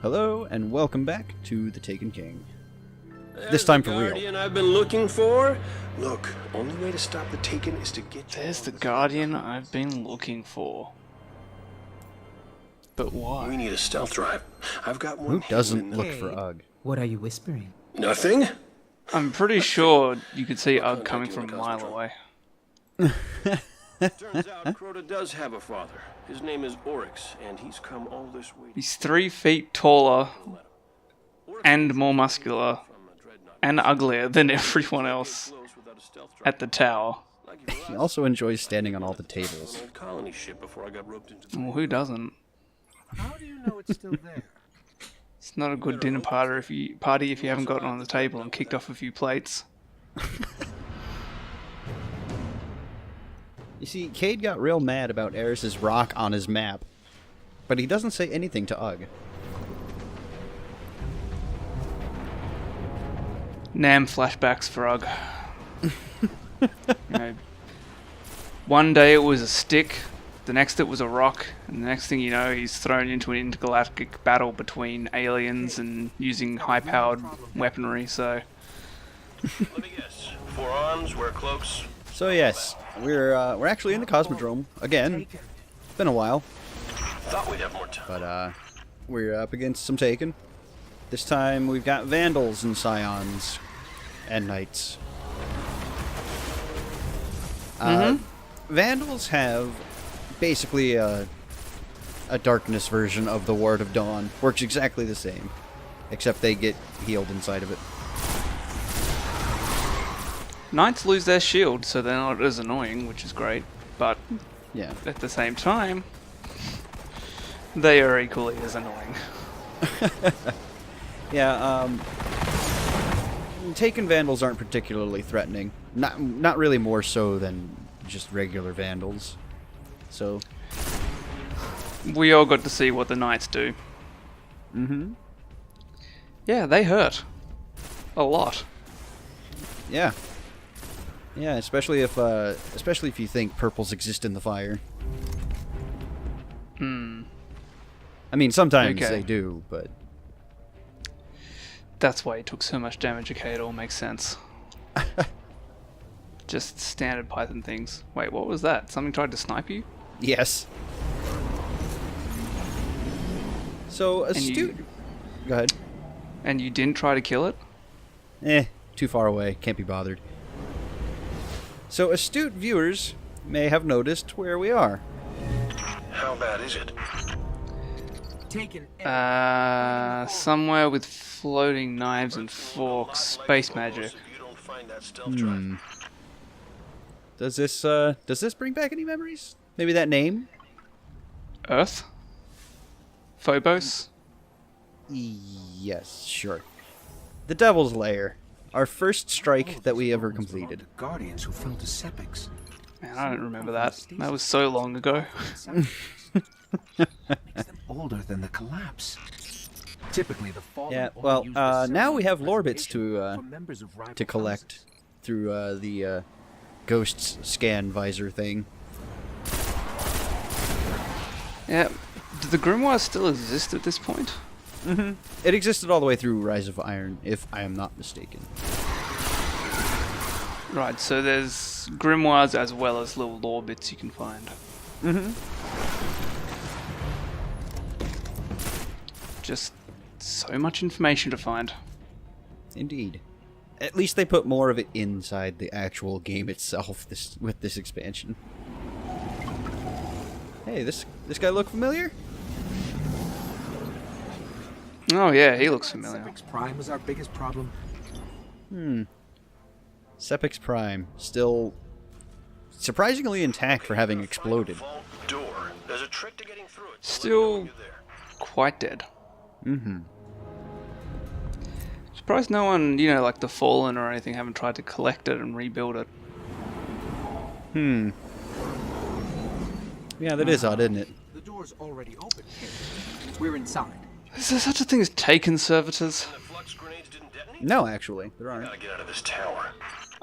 Hello, and welcome back to The Taken King. This time for real. Guardian I've been looking for. Look, only way to stop the Taken is to get. There's the Guardian I've been looking for. But why? We need a stealth drive. I've got one. Who doesn't look for Ugg? What are you whispering? Nothing. I'm pretty sure you could see Ugg coming from a mile away. Turns out Crota does have a father. His name is Oryx, and he's come all this way. He's 3 feet taller and more muscular and uglier than everyone else at the tower. He also enjoys standing on all the tables. Colony ship before I got roped into. Well, who doesn't? How do you know it's still there? It's not a good dinner party if you haven't gotten on the table and kicked off a few plates. You see, Cade got real mad about Eris's rock on his map, but he doesn't say anything to Ugg. Nam flashbacks for Ugg. You know, one day it was a stick, the next it was a rock, and the next thing you know, he's thrown into an intergalactic battle between aliens and using high-powered weaponry. So, Let me guess. 4 arms, wear cloaks. So yes, we're actually in the Cosmodrome again. It's been a while, Thought we'd have more time. but we're up against some Taken. This time we've got Vandals and Scions and Knights. Vandals have basically a darkness version of the Ward of Dawn. Works exactly the same, except they get healed inside of it. Knights lose their shield, so they're not as annoying, which is great. But Yeah. at the same time, they are equally as annoying. Yeah, Taken Vandals aren't particularly threatening. Not really more so than just regular Vandals. So, We all got to see what the Knights do. Yeah, they hurt. A lot. yeah. Yeah, especially if you think purples exist in the fire. I mean, sometimes Okay. they do, but That's why he took so much damage. Okay, it all makes sense. Just standard Python things. Wait, what was that? Something tried to snipe you? yes. So, astute... Go ahead. And you didn't try to kill it? Too far away. Can't be bothered. So, astute viewers may have noticed where we are. How bad is it? Taken. Somewhere with floating knives and forks. Space magic. If you don't find that stealth drive. Does this bring back any memories? Maybe that name? Earth? Phobos? Yes, sure. The Devil's Lair. Our first strike that we ever completed. Guardians who fell to Sepics. Man, I don't remember that. That was so long ago. Makes them older than the collapse. Typically, the fallen Yeah, only well, use the now we have ceremony Lorbits for members of rival to collect through the Ghosts scan visor thing. Yeah. Do the grimoires still exist at this point? It existed all the way through Rise of Iron, if I am not mistaken. Right, so there's grimoires as well as little lore bits you can find. Just so much information to find. Indeed. At least they put more of it inside the actual game itself with this expansion. Hey, this guy look familiar? Oh yeah, he looks familiar. Sepics Prime was our biggest problem. Sepix Prime, still surprisingly intact for having exploded. Vault door. There's a trick to getting through it. Still quite dead. Surprised no one, like the Fallen or anything, haven't tried to collect it and rebuild it. Yeah, that is odd, isn't it? The door's already open. We're inside. Is there such a thing as Taken servitors? The flux grenades didn't detonate. No, actually, there aren't. Gotta get out of this tower.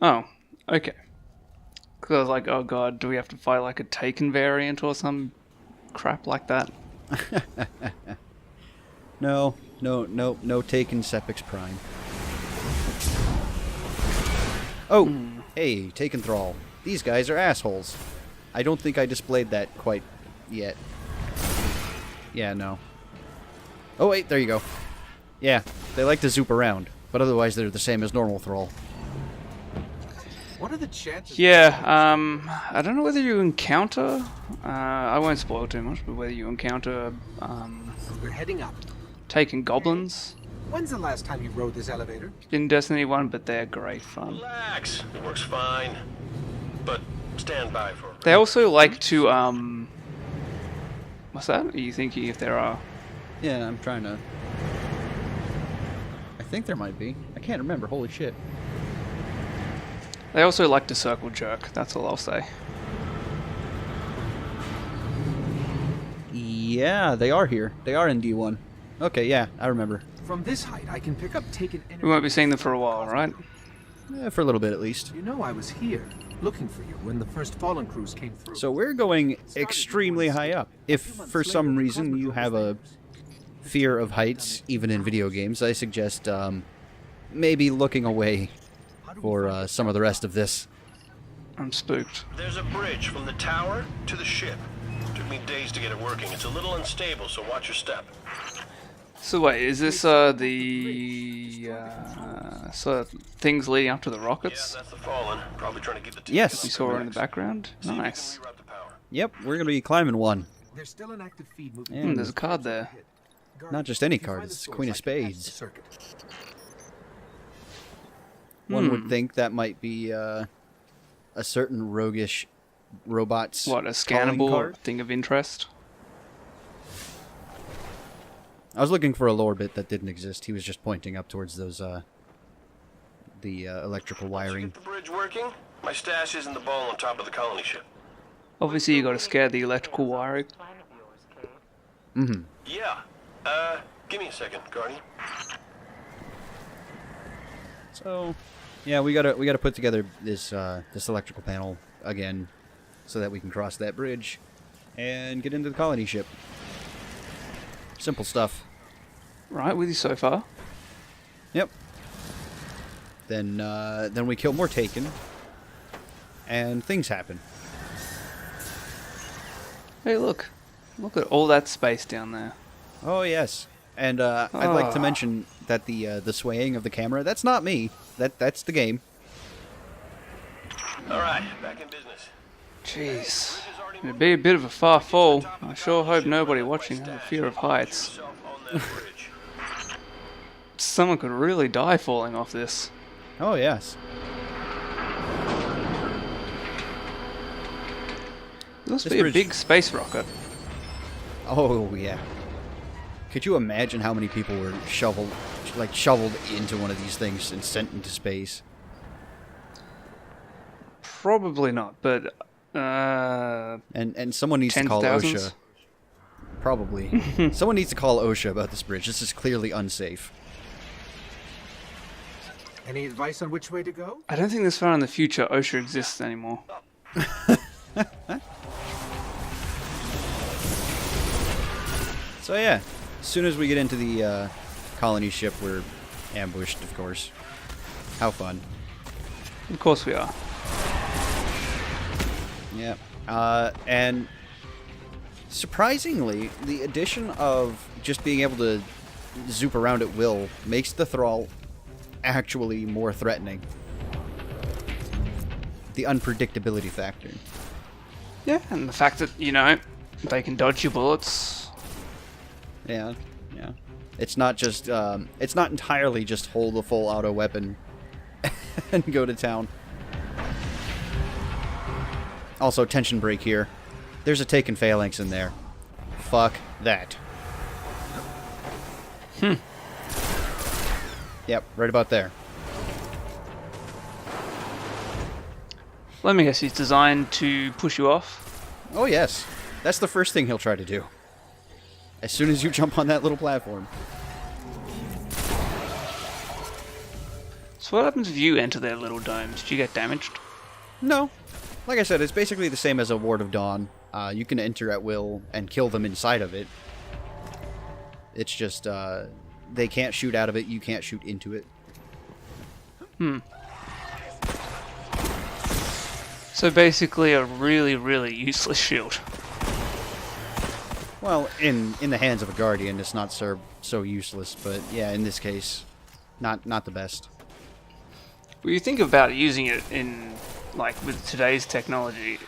Oh, okay. Because I was like, oh god, do we have to fight like a Taken variant or some crap like that? No, No taken Sepix Prime. Oh, hey, taken Thrall. These guys are assholes. I don't think I displayed that quite yet. Yeah, no. Oh, wait, there you go. Yeah, they like to zoop around, but otherwise they're the same as normal Thrall. What are the chances? Yeah, I don't know whether you encounter, I won't spoil too much, but whether you encounter, We're heading up. taken goblins When's the last time you rode this elevator? in Destiny 1, but they're great fun. Relax. It works fine. But stand by for... They also like to, what's that? Are you thinking if there are? Yeah, I'm trying to... I think there might be. I can't remember, holy shit. They also like to circle jerk, that's all I'll say. Yeah, they are here. They are in D1. Okay, yeah, I remember. From this height, I can pick up taken energy. We won't be seeing them for a while, right? For a little bit at least. You know I was here, looking for you when the first Fallen crews came through. So we're going extremely high up. If for some reason you have a fear of heights, even in video games, I suggest maybe looking away for some of the rest of this. I'm spooked. There's a bridge from the tower to the ship. Took me days to get it working. It's a little unstable, so watch your step. So wait, is this the sort of things leading up to the Yeah, rockets? that's the Fallen. Probably trying to keep the team Yes. We saw her in the background. See if you can Nice. reroute the power. Yep, we're going to be climbing one. There's still an active feed moving. And There's a card there. not just any card, it's the Queen of Spades. One would think that might be a certain roguish robot's What, a calling scannable card. thing of interest? I was looking for a lore bit that didn't exist. He was just pointing up towards those the electrical wiring. Get the bridge working? My stash is in the ball on top of the colony ship. Obviously you gotta scare the electrical wiring. Mm-hmm. Yeah. Give me a second, Guardian. So, yeah, we gotta put together this this electrical panel again, so that we can cross that bridge and get into the colony ship. Simple stuff. Right, with you so far. Yep. Then we kill more Taken, and things happen. Hey, look at all that space down there. Oh yes, and I'd like to mention that the swaying of the camera, that's not me. That's the game. All right, back in business. Jeez, it'd be a bit of a far fall. I sure hope nobody watching has a fear of heights. Yourself on that bridge. Someone could really die falling off this. Oh yes. It must This be a bridge- big space rocket. Oh yeah. Could you imagine how many people were shoveled into one of these things and sent into space? Probably not, but And someone needs to tens call of thousands? OSHA. Probably. Someone needs to call OSHA about this bridge. This is clearly unsafe. Any advice on which way to go? I don't think this far in the future OSHA exists anymore. So yeah, as soon as we get into the colony ship, we're ambushed, of course. How fun. Of course we are. Yeah. And surprisingly, the addition of just being able to zoop around at will makes the Thrall actually more threatening. The unpredictability factor. Yeah, and the fact that, you know, they can dodge your bullets. Yeah, yeah. It's not just, it's not entirely just hold a full auto weapon and go to town. Also, tension break here. There's a Taken Phalanx in there. Fuck that. Yep, right about there. Let me guess, he's designed to push you off. Oh yes, that's the first thing he'll try to do. As soon as you jump on that little platform. So what happens if you enter their little domes? Do you get damaged? No. Like I said, it's basically the same as a Ward of Dawn. You can enter at will and kill them inside of it. It's just, they can't shoot out of it, you can't shoot into it. So basically a really, really useless shield. Well, in the hands of a Guardian, it's not so useless, but yeah, in this case, not the best. Well, you think about using it in, like, with today's technology,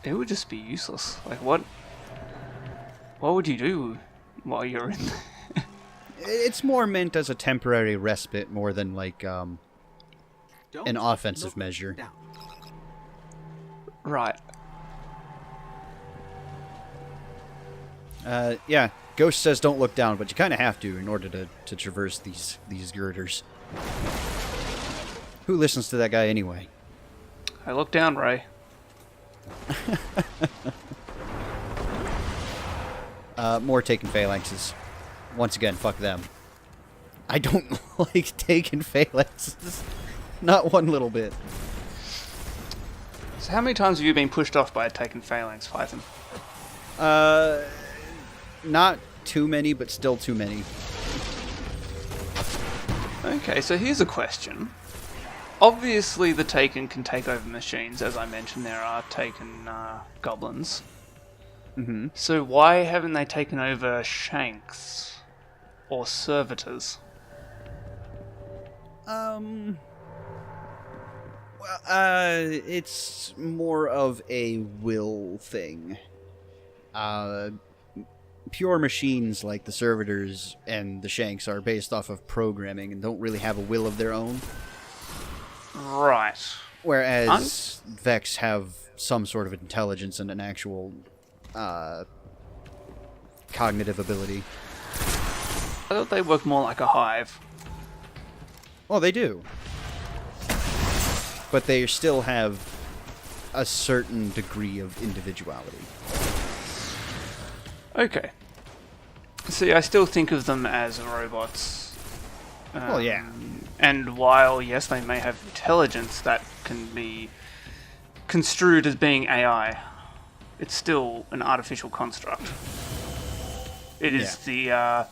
it would just be useless. Like, what would you do while you're in there? It's more meant as a temporary respite more than, like, an offensive measure. Right. Yeah, Ghost says don't look down, but you kind of have to in order to traverse these girders. Who listens to that guy anyway? I look down, Ray. More Taken Phalanxes. Once again, fuck them. I don't like Taken Phalanxes. Not one little bit. So how many times have you been pushed off by a Taken Phalanx, Python? Not too many, but still too many. Okay, so here's a question. Obviously the Taken can take over machines. As I mentioned, there are Taken goblins. Mm-hmm. So why haven't they taken over Shanks or servitors? It's more of a will thing. Pure machines like the servitors and the Shanks are based off of programming and don't really have a will of their own. Right. Whereas Vex have some sort of intelligence and an actual cognitive ability. I thought they work more like a hive. Oh, they do. But they still have a certain degree of individuality. Okay. See, I still think of them as robots. Well, yeah. And while, yes, they may have intelligence that can be construed as being AI, it's still an artificial construct. It is the,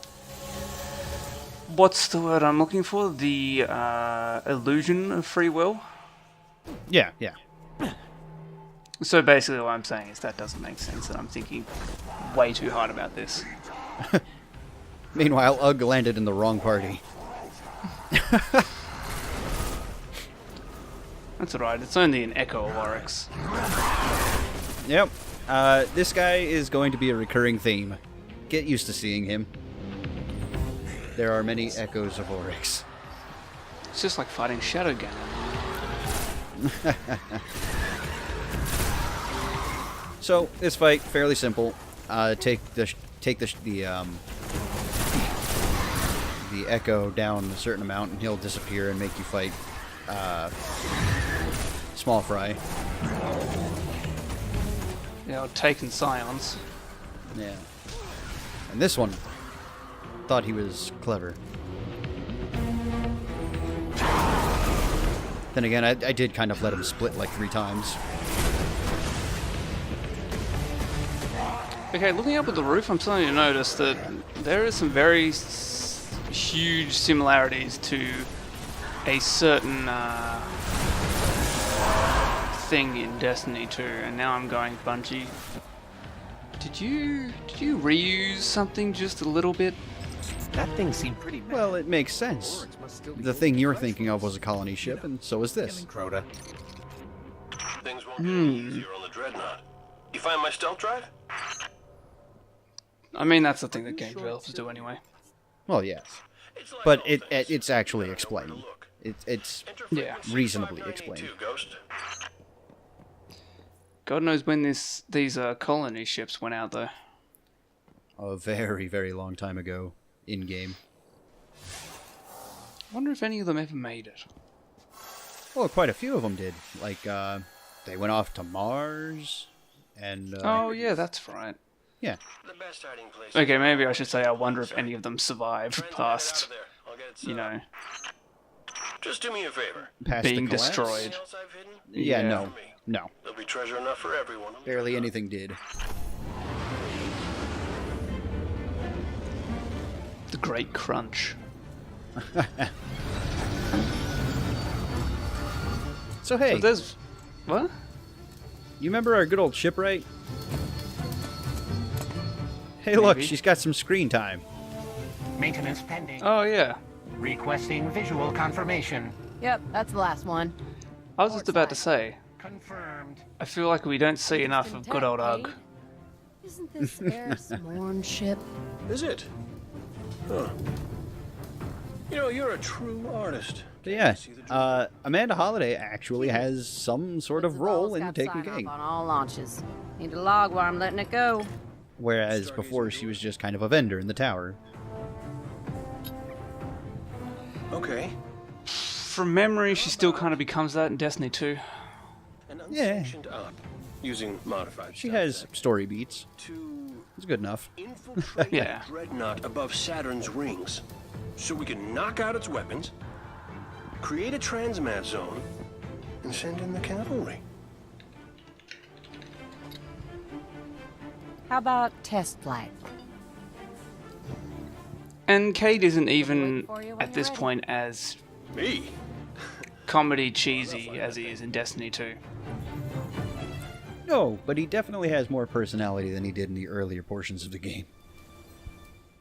what's the word I'm looking for? The illusion of free will? Yeah, yeah. So basically what I'm saying is that doesn't make sense, and I'm thinking way too hard about this. Meanwhile, Ugg landed in the wrong party. That's alright, it's only an echo of Oryx. Yep. This guy is going to be a recurring theme. Get used to seeing him. There are many echoes of Oryx. It's just like fighting Shadow Ganon. So this fight fairly simple. Take the echo down a certain amount, and he'll disappear and make you fight Small Fry. Yeah, Taken Scions. Yeah. And this one thought he was clever. Then again, I did kind of let him split like 3 times. Okay, looking up at the roof, I'm starting to notice that there are some very huge similarities to a certain thing in Destiny 2, and now I'm going, Bungie, did you reuse something just a little bit? That thing seemed pretty mad. Well, it makes sense. The thing you're thinking of was a colony ship, and so is this. Crota. Things won't get any easier on the Dreadnaught. You find my stealth drive? I mean, that's the thing that game developers do anyway. Well, yes. It's like But all it's things. actually Depending on where explained. to look. It's Enter Yeah. frequency reasonably 5982, explained. Ghost. God knows when these colony ships went out, though. a very, very long time ago in-game. I wonder if any of them ever made it. Well, quite a few of them did. Like, they went off to Mars, and... Oh, yeah, that's right. Yeah. The best hiding place. Okay, maybe I should say I wonder if any of them survived Try and get past, out of there. I'll get it set you up. know, Just do me a favor. Past being the collapse? destroyed. Anything else I've hidden? Yeah, Yeah. no. For me. No. There'll be treasure enough for everyone. Barely anything did. The Great Crunch. So hey, So there's... What? you remember our good old shipwright? Hey, look, Maybe. she's got some screen time. Maintenance pending. Oh, yeah. Requesting visual confirmation. Yep, that's the last one. I was just about to say, Confirmed. I feel like we don't see enough of good old Ugg. Isn't this Eris Morn ship? Is it? Huh. You know, you're a true artist. But yeah, Amanda Holiday actually has some sort of role in taking Sign-off King. on all launches. Need a log while I'm letting it go. Whereas before she was just kind of a vendor in the tower. Okay. From memory, she still kind of becomes that in Destiny 2. An Yeah. unsanctioned op using modified She stealth has tech story beats. to It's good enough. infiltrate Yeah. a Dreadnaught above Saturn's rings, so we can knock out its weapons, create a transmat zone, and send in the cavalry. How about test flight? And Cade isn't even, Waiting for you when at this you're ready. point, as Me? comedy cheesy as he is in Destiny 2. No, but he definitely has more personality than he did in the earlier portions of the game.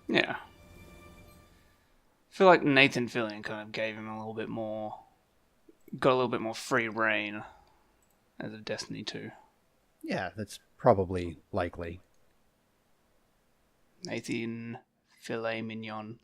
Yeah. I feel like Nathan Fillion kind of gave him a little bit more... got a little bit more free reign as of Destiny 2. Yeah, that's probably likely. Nathan Filet Mignon.